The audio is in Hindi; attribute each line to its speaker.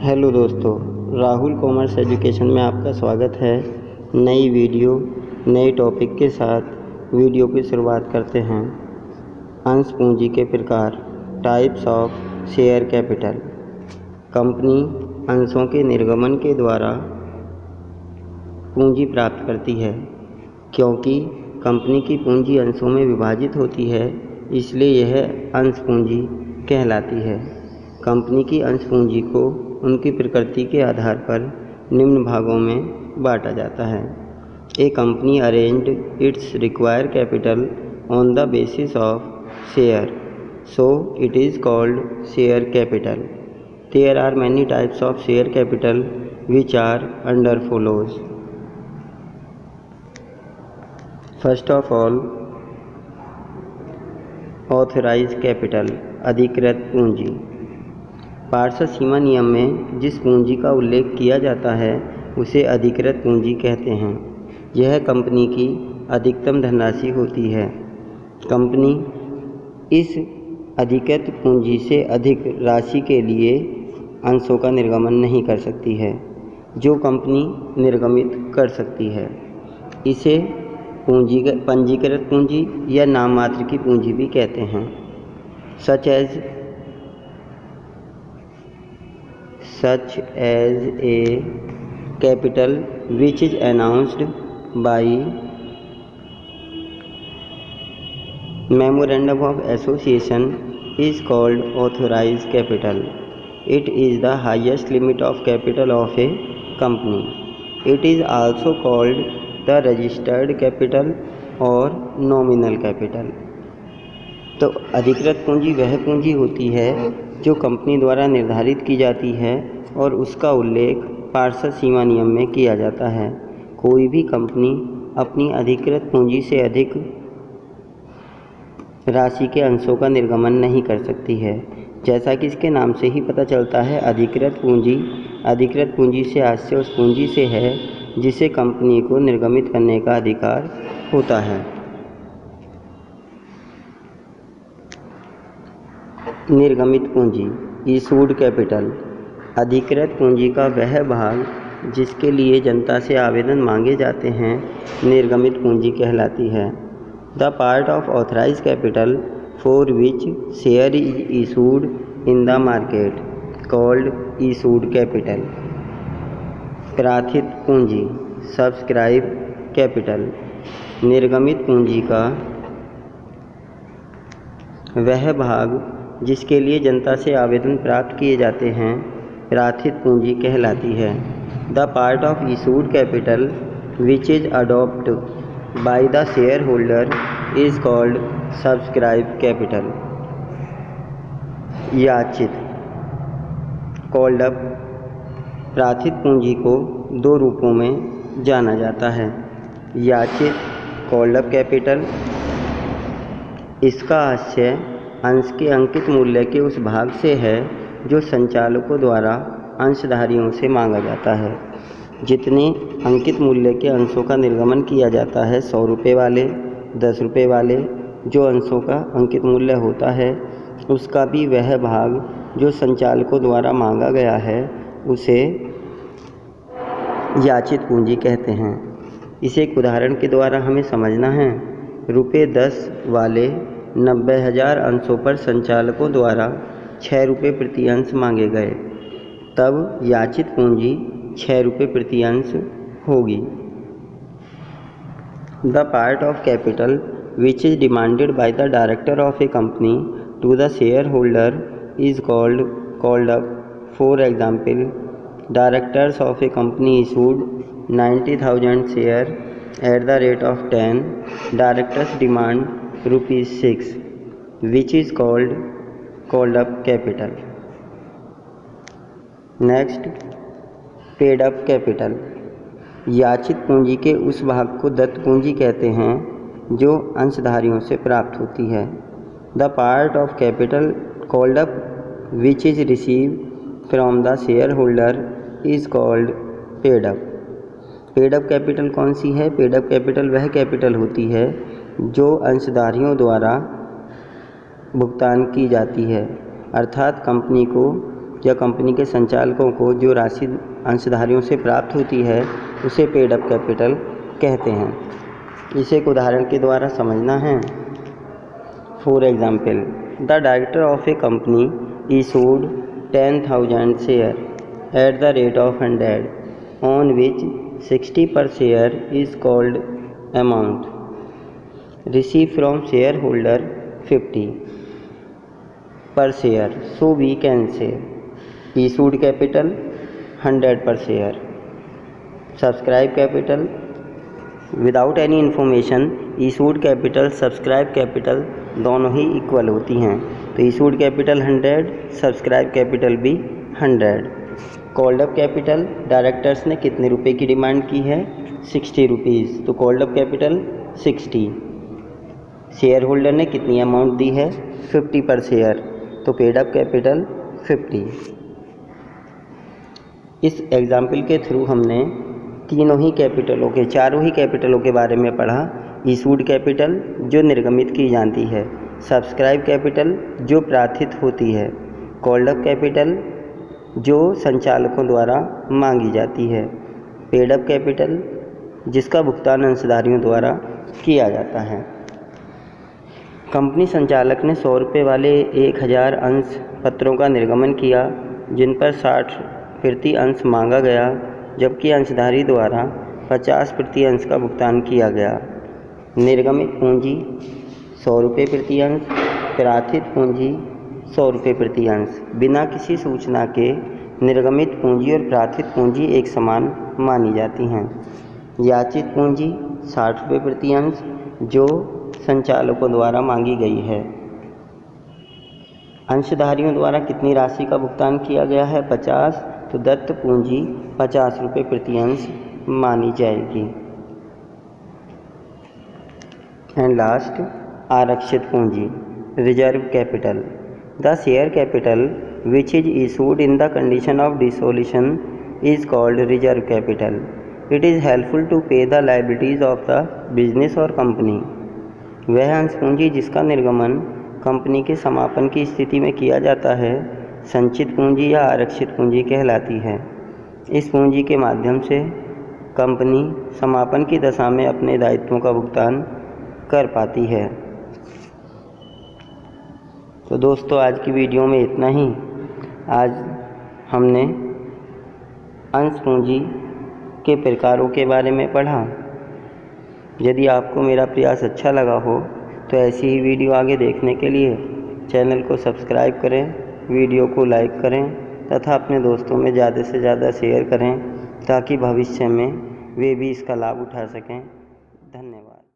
Speaker 1: हेलो दोस्तों, राहुल कॉमर्स एजुकेशन में आपका स्वागत है। नई वीडियो नए टॉपिक के साथ वीडियो की शुरुआत करते हैं। अंश पूंजी के प्रकार, types of share capital. Company अंशों के निर्गमन के द्वारा पूंजी प्राप्त करती है। क्योंकि कंपनी की पूंजी अंशों में विभाजित होती है, इसलिए यह अंश पूंजी कहलाती है। कंपनी की अंश पूंजी को उनकी प्रकृति के आधार पर निम्न भागों में बांटा जाता है। A company arranged its required capital on the basis of share, so it is called share capital. There are many types of share capital which are under follows. First of all, authorised capital, अधिकृत पूंजी। पार्षद सीमा नियम में जिस पूंजी का उल्लेख किया जाता है उसे अधिकृत पूंजी कहते हैं। यह कंपनी की अधिकतम धनराशि होती है। कंपनी इस अधिकृत पूंजी से अधिक राशि के लिए अंशों का निर्गमन नहीं कर सकती है। जो कंपनी निर्गमित कर सकती है इसे पंजीकृत पूंजी या नाम मात्र की पूंजी भी कहते हैं। such as a capital which is announced by memorandum of association is called authorized capital. It is the highest limit of capital of a company. It is also called the registered capital or nominal capital. तो अधिकृत पूंजी वह पूंजी होती है जो कंपनी द्वारा निर्धारित की जाती है और उसका उल्लेख पार्षद सीमा नियम में किया जाता है। कोई भी कंपनी अपनी अधिकृत पूंजी से अधिक राशि के अंशों का निर्गमन नहीं कर सकती है। जैसा कि इसके नाम से ही पता चलता है, अधिकृत पूंजी से आशय उस पूंजी से है जिसे कंपनी को निर्गमित करने का अधिकार होता है। निर्गमित पूंजी, इशूड कैपिटल। अधिकृत पूंजी का वह भाग जिसके लिए जनता से आवेदन मांगे जाते हैं निर्गमित पूंजी कहलाती है। The part of authorised capital for which share is issued in the market called issued capital. प्रार्थित पूंजी, सब्सक्राइब कैपिटल। निर्गमित पूंजी का वह भाग जिसके लिए जनता से आवेदन प्राप्त किए जाते हैं प्रार्थित पूंजी कहलाती है। The part of issued capital which is adopt by the share holder is called subscribe capital. याचित, कॉल्ड अप। प्रार्थित पूंजी को दो रूपों में जाना जाता है। याचित, कॉल्ड अप कैपिटल। इसका आशय अंश के अंकित मूल्य के उस भाग से है जो संचालकों द्वारा अंशधारियों से मांगा जाता है। जितने अंकित मूल्य के अंशों का निर्गमन किया जाता है, 100 रुपये वाले, 10 रुपये वाले, जो अंशों का अंकित मूल्य होता है उसका भी वह भाग जो संचालकों द्वारा मांगा गया है उसे याचित पूंजी कहते हैं। इसे एक उदाहरण के द्वारा हमें समझना है। रुपये 10 वाले 90,000 अंशों पर संचालकों द्वारा 6 रुपये प्रति अंश मांगे गए, तब याचित पूंजी 6 रुपये प्रति अंश होगी। The part of capital which is demanded by the director of a company to the share holder is called up. For example, directors of a company issued 90,000 share at the rate of 10. Directors demand ₹6, which is called up capital. Next, paid up capital. याचित पूंजी के उस भाग को दत्त पूंजी कहते हैं जो अंशधारियों से प्राप्त होती है। The part of capital called up which is received from the shareholder is called paid up. Paid up capital कौन सी है? पेड अप कैपिटल वह कैपिटल होती है जो अंशधारियों द्वारा भुगतान की जाती है, अर्थात कंपनी को या कंपनी के संचालकों को जो राशि अंशधारियों से प्राप्त होती है उसे पेड अप कैपिटल कहते हैं। इसे एक उदाहरण के द्वारा समझना है। For example, the director of a company issued 10,000 share at the rate of 100 on which 60 पर share is called amount receive from share holder 50 per share, so we can say issued capital 100 per share, subscribe capital without any information issued capital subscribe capital दोनों ही इक्वल होती हैं। तो issued capital 100, subscribe capital भी 100। कॉल्ड अप कैपिटल, डायरेक्टर्स ने कितने रुपए की डिमांड की है? 60 रुपीज़, तो called up capital 60। Share holder ने कितनी अमाउंट दी है? 50 पर शेयर, तो पेड अप कैपिटल 50। इस एग्जाम्पल के थ्रू हमने चारों ही कैपिटलों के बारे में पढ़ा। इशूड कैपिटल जो निर्गमित की जाती है, सब्सक्राइब कैपिटल जो प्रार्थित होती है, कॉल्ड अप कैपिटल जो संचालकों द्वारा मांगी जाती है, पेड अप कैपिटल जिसका भुगतान अंशधारियों द्वारा किया जाता है। कंपनी संचालक ने 100 रुपये वाले 1000 अंश पत्रों का निर्गमन किया जिन पर 60 प्रति अंश मांगा गया, जबकि अंशधारी द्वारा 50 प्रति अंश का भुगतान किया गया। निर्गमित पूंजी 100 रुपये प्रति अंश, प्रार्थित पूंजी 100 रुपये प्रति अंश। बिना किसी सूचना के निर्गमित पूंजी और प्रार्थित पूंजी एक समान मानी जाती हैं। याचित पूंजी 60 रुपये प्रति अंश जो संचालकों द्वारा मांगी गई है। अंशधारियों द्वारा कितनी राशि का भुगतान किया गया है? 50, तो दत्त पूंजी 50 रुपये प्रति अंश मानी जाएगी। एंड लास्ट, आरक्षित पूंजी, reserve capital. The share capital which is issued in the condition of dissolution is called reserve capital. It is helpful to pay the liabilities of the business और कंपनी। वह अंश पूंजी जिसका निर्गमन कंपनी के समापन की स्थिति में किया जाता है संचित पूंजी या आरक्षित पूंजी कहलाती है। इस पूंजी के माध्यम से कंपनी समापन की दशा में अपने दायित्वों का भुगतान कर पाती है। तो दोस्तों, आज की वीडियो में इतना ही। आज हमने अंश पूंजी के प्रकारों के बारे में पढ़ा। यदि आपको मेरा प्रयास अच्छा लगा हो तो ऐसी ही वीडियो आगे देखने के लिए चैनल को सब्सक्राइब करें, वीडियो को लाइक करें तथा अपने दोस्तों में ज़्यादा से ज़्यादा शेयर करें ताकि भविष्य में वे भी इसका लाभ उठा सकें। धन्यवाद।